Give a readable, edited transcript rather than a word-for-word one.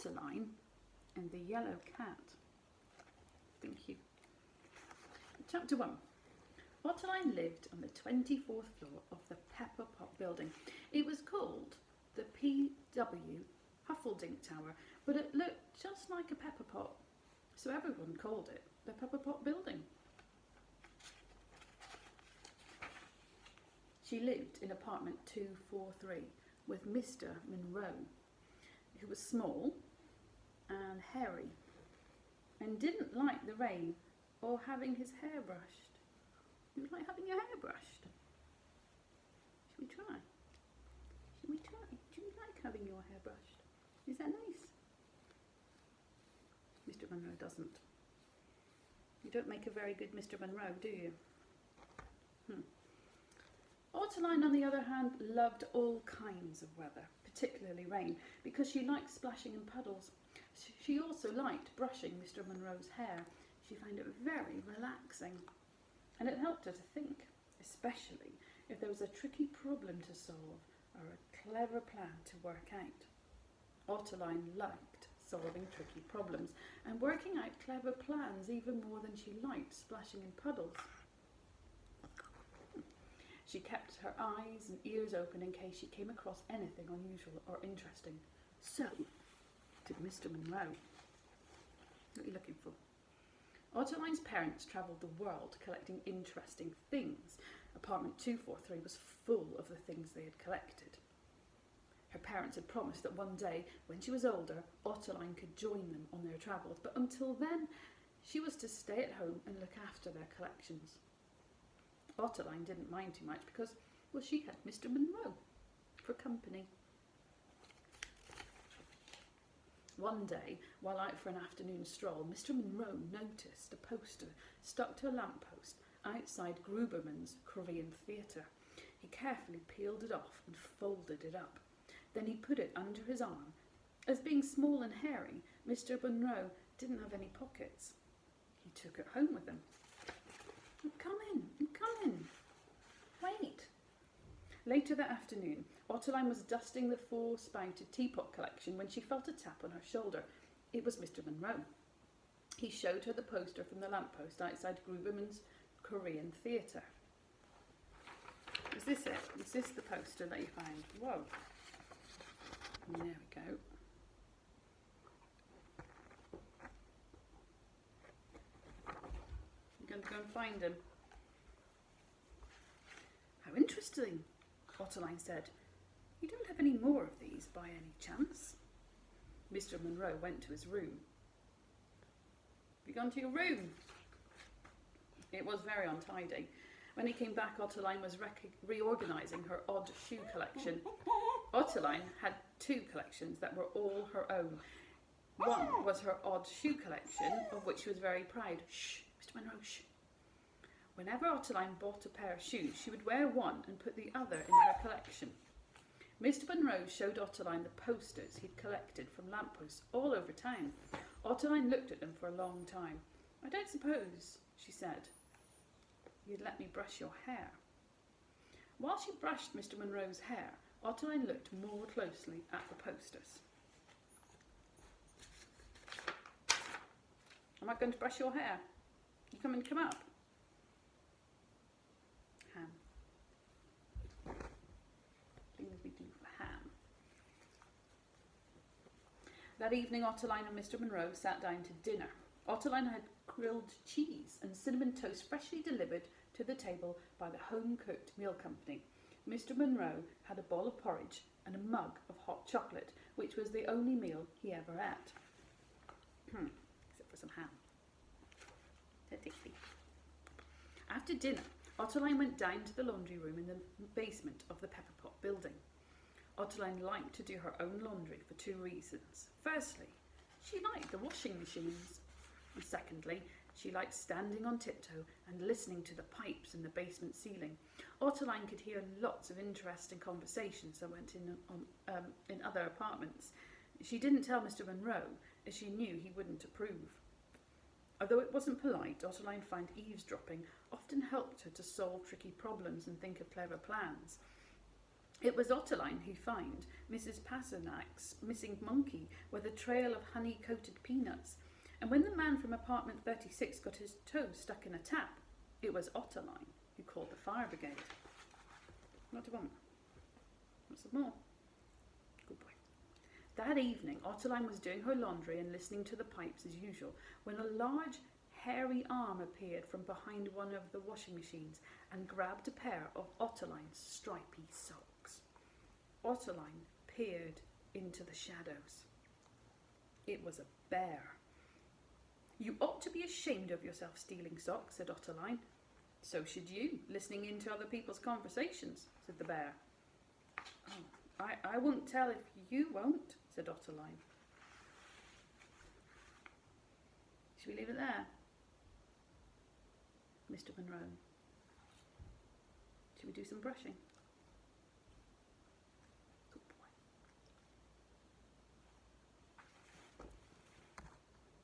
Ottoline and the Yellow Cat. Thank you. Chapter 1. Ottoline lived on the 24th floor of the Pepper Pot building. It was called the P.W. Huffledink Tower, but it looked just like a pepper pot, so everyone called it the Pepper Pot building. She lived in apartment 243 with Mr. Monroe, who was small and hairy and didn't like the rain or having his hair brushed. You like having your hair brushed? Should we try? Should we try? Do you like having your hair brushed? Is that nice? Mr. Monroe doesn't. You don't make a very good Mr. Monroe, do you? Ottoline, on the other hand, loved all kinds of weather, particularly rain, because she liked splashing in puddles. She also liked brushing Mr. Monroe's hair. She found it very relaxing, and it helped her to think, especially if there was a tricky problem to solve or a clever plan to work out. Ottoline liked solving tricky problems and working out clever plans even more than she liked splashing in puddles. She kept her eyes and ears open in case she came across anything unusual or interesting. So did Mr. Monroe. What are you looking for? Ottoline's parents travelled the world collecting interesting things. Apartment 243 was full of the things they had collected. Her parents had promised that one day, when she was older, Ottoline could join them on their travels, but until then, she was to stay at home and look after their collections. Ottoline didn't mind too much because, well, she had Mr. Monroe for company. One day, while out for an afternoon stroll, Mr. Monroe noticed a poster stuck to a lamppost outside Gruberman's Korean Theatre. He carefully peeled it off and folded it up. Then he put it under his arm. As being small and hairy, Mr. Monroe didn't have any pockets. He took it home with him. Come in. Wait. Later that afternoon, Ottoline was dusting the four-spouted teapot collection when she felt a tap on her shoulder. It was Mr. Monroe. He showed her the poster from the lamppost outside Gruberman's Korean Theatre. Is this it? Is this the poster that you found? Whoa. There we go. I'm going to go and find him. How interesting, Ottoline said. You don't have any more of these by any chance? Mr. Monroe went to his room. Have you gone to your room? It was very untidy. When he came back, Ottoline was reorganising her odd shoe collection. Ottoline had two collections that were all her own. One was her odd shoe collection, of which she was very proud. Shh, Mr. Monroe, shh. Whenever Ottoline bought a pair of shoes, she would wear one and put the other in her collection. Mr. Monroe showed Ottoline the posters he'd collected from lampposts all over town. Ottoline looked at them for a long time. I don't suppose, she said, you'd let me brush your hair. While she brushed Mr. Monroe's hair, Ottoline looked more closely at the posters. Am I going to brush your hair? You come up. Ham. Things we do for ham. That evening, Ottoline and Mr. Monroe sat down to dinner. Ottoline had grilled cheese and cinnamon toast freshly delivered to the table by the home-cooked meal company. Mr. Monroe had a bowl of porridge and a mug of hot chocolate, which was the only meal he ever ate. Except for some ham. So tasty. After dinner, Ottoline went down to the laundry room in the basement of the Pepper Pot building. Ottoline liked to do her own laundry for two reasons. Firstly, she liked the washing machines. And secondly, she liked standing on tiptoe and listening to the pipes in the basement ceiling. Ottoline could hear lots of interesting conversations that went in other apartments. She didn't tell Mr. Monroe, as she knew he wouldn't approve. Although it wasn't polite, Ottoline found eavesdropping often helped her to solve tricky problems and think of clever plans. It was Ottoline who found Mrs. Pasternak's missing monkey with a trail of honey-coated peanuts. And when the man from apartment 36 got his toe stuck in a tap, it was Otterline who called the fire brigade. What do you want? Want some more? Good boy. That evening, Otterline was doing her laundry and listening to the pipes as usual, when a large, hairy arm appeared from behind one of the washing machines and grabbed a pair of Otterline's stripy socks. Otterline peered into the shadows. It was a bear. "You ought to be ashamed of yourself stealing socks," said Otterline. "So should you, listening in to other people's conversations," said the bear. "Oh, I won't tell if you won't," said Otterline. Should we leave it there? Mr. Munro. Should we do some brushing?